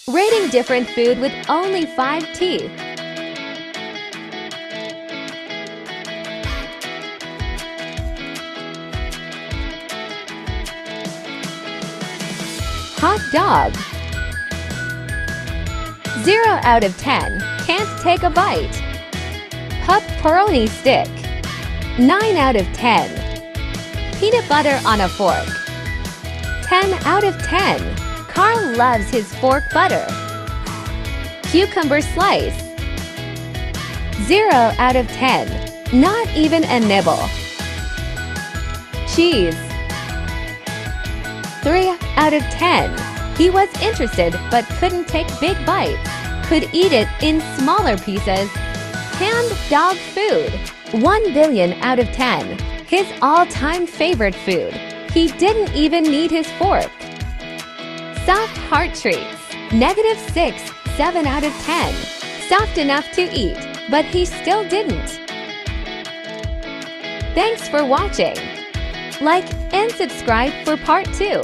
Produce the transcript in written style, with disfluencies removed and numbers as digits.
Rating different food with only 5 teeth. Hot dog. 0 out of 10. Can't take a bite. Pepperoni stick. 9 out of 10. Peanut butter on a fork. 10 out of 10. Karl loves his fork butter. Cucumber slice. 0 out of 10. Not even a nibble. Cheese. 3 out of 10. He was interested but couldn't take big bites. Could eat it in smaller pieces. Canned dog food. 1 billion out of 10. His all-time favorite food. He didn't even need his fork. Soft heart treats. -6, 7 out of 10. Soft enough to eat, but he still didn't. Thanks for watching. Like and subscribe for part 2.